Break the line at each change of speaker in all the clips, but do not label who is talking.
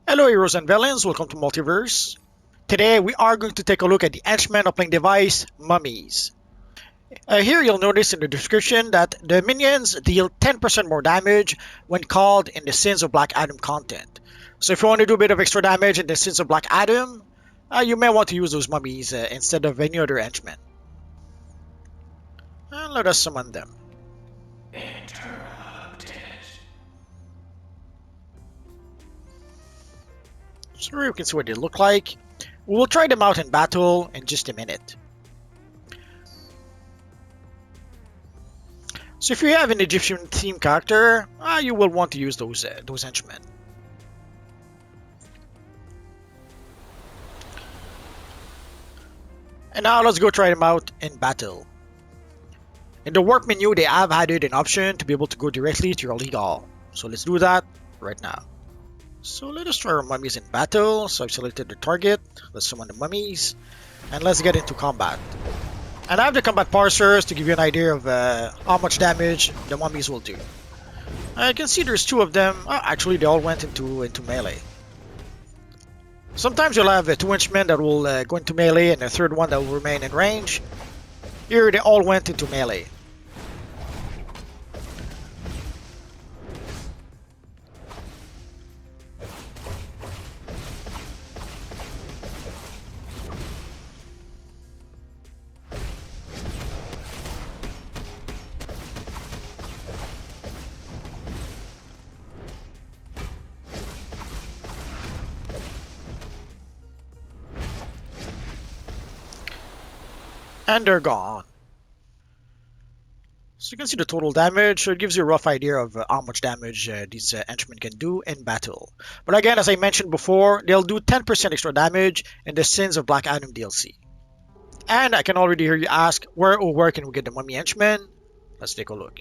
Hello heroes and villains, welcome to Multiverse. Today we are going to take a look at the Henchman uplink device, Mummies. Here you'll notice in the description that the minions deal 10% more damage when called in the Sins of Black Adam content. So if you want to do a bit of extra damage in the Sins of Black Adam, you may want to use those mummies instead of any other henchmen. And let us summon them. So here you can see what they look like. We will try them out in battle in just a minute. So if you have an Egyptian theme character, you will want to use those henchmen. And now let's go try them out in battle. In the work menu, they have added an option to be able to go directly to your league hall. So let's do that right now. So let us try our mummies in battle. So I've selected the target. Let's summon the mummies. And let's get into combat. And I have the combat parsers to give you an idea of how much damage the mummies will do. I can see there's two of them. Actually, they all went into melee. Sometimes you'll have two henchmen that will go into melee and a third one that will remain in range. Here, they all went into melee. And they're gone. So you can see the total damage, so it gives you a rough idea of how much damage these henchmen can do in battle. But again, as I mentioned before, they'll do 10% extra damage in the Sins of Black Adam DLC. And I can already hear you ask, where can we get the Mummy Henchmen? Let's take a look.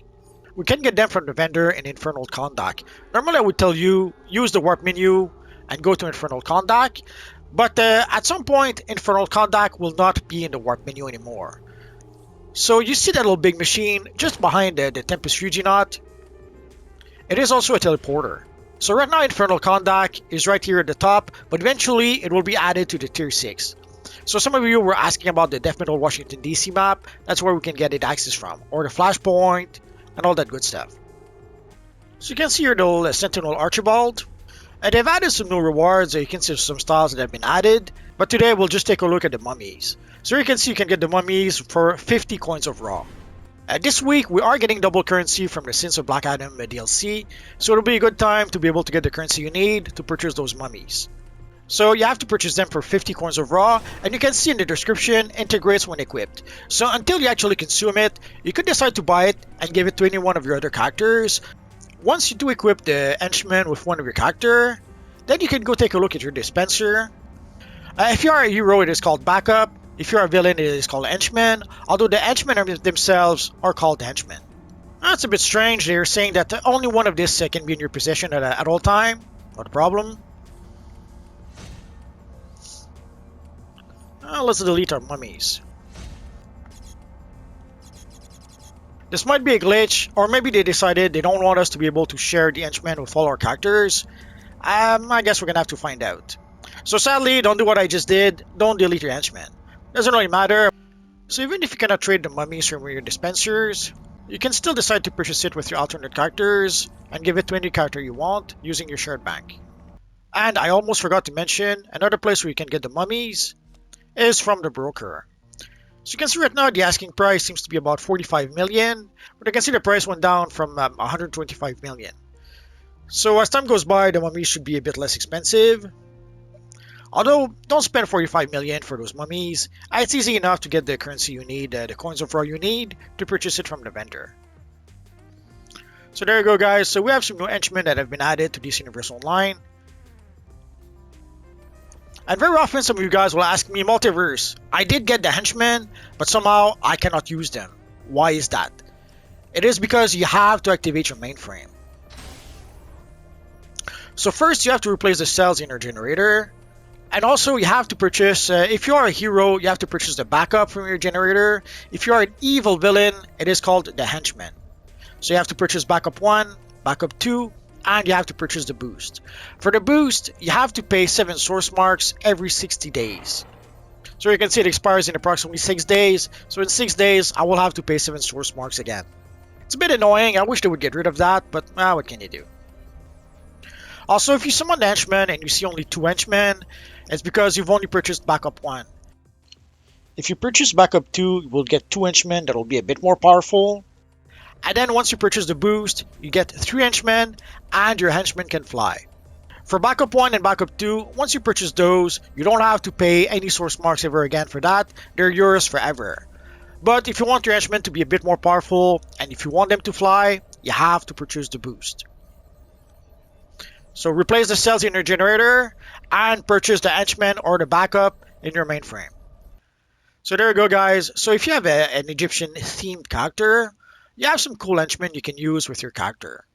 We can get them from the vendor in Infernal Conduct. Normally I would tell you, use the warp menu and go to Infernal Conduct. But at some point, Infernal Conduct will not be in the warp menu anymore. So you see that little big machine just behind the Tempest Fuginaut. It is also a teleporter. So right now Infernal Conduct is right here at the top, but eventually it will be added to the tier 6. So some of you were asking about the Death Metal Washington DC map. That's where we can get it access from. Or the Flashpoint and all that good stuff. So you can see here the little Sentinel Archibald. And they've added some new rewards. You can see some styles that have been added. But today we'll just take a look at the mummies. So you can see you can get the mummies for 50 coins of raw. This week we are getting double currency from the Sins of Black Adam DLC. So it'll be a good time to be able to get the currency you need to purchase those mummies. So you have to purchase them for 50 coins of raw. And you can see in the description, integrates when equipped. So until you actually consume it, you could decide to buy it and give it to any one of your other characters. Once you do equip the henchman with one of your character, then you can go take a look at your dispenser. If you are a hero, it is called backup. If you're a villain, it is called henchman. Although the henchmen themselves are called henchmen. That's a bit strange. They're saying that only one of this can be in your possession at all time. Not a problem. Let's delete our mummies. This might be a glitch, or maybe they decided they don't want us to be able to share the henchmen with all our characters. I guess we're gonna have to find out. So sadly, don't do what I just did. Don't delete your henchmen. Doesn't really matter. So even if you cannot trade the mummies from your dispensers, you can still decide to purchase it with your alternate characters and give it to any character you want using your shared bank. And I almost forgot to mention, another place where you can get the mummies is from the broker. So you can see right now the asking price seems to be about 45 million, but I can see the price went down from 125 million. So as time goes by, the mummies should be a bit less expensive. Although, don't spend 45 million for those mummies. It's easy enough to get the currency you need, the coins of raw you need, to purchase it from the vendor. So there you go guys, so we have some new henchmen that have been added to DC Universe Online. And very often some of you guys will ask me, Multiverse, I did get the henchmen, but somehow I cannot use them. Why is that? It is because you have to activate your mainframe. So first you have to replace the cells in your generator. And also you have to purchase, if you are a hero, you have to purchase the backup from your generator. If you are an evil villain, it is called the henchman. So you have to purchase backup 1, backup 2, and you have to purchase the boost. For the boost, you have to pay 7 source marks every 60 days. So you can see it expires in approximately 6 days. So in 6 days, I will have to pay 7 source marks again. It's a bit annoying. I wish they would get rid of that, but what can you do? Also, if you summon the henchman and you see only 2 henchmen, it's because you've only purchased backup 1. If you purchase backup 2, you will get 2 henchmen that will be a bit more powerful. And then once you purchase the boost, you get 3 henchmen and your henchmen can fly. For backup 1 and backup 2, once you purchase those, you don't have to pay any source marks ever again for that. They're yours forever. But if you want your henchmen to be a bit more powerful, and if you want them to fly, you have to purchase the boost. So replace the cells in your generator, and purchase the henchmen or the backup in your mainframe. So there you go, guys. So if you have an Egyptian themed character, you have some cool henchmen you can use with your character.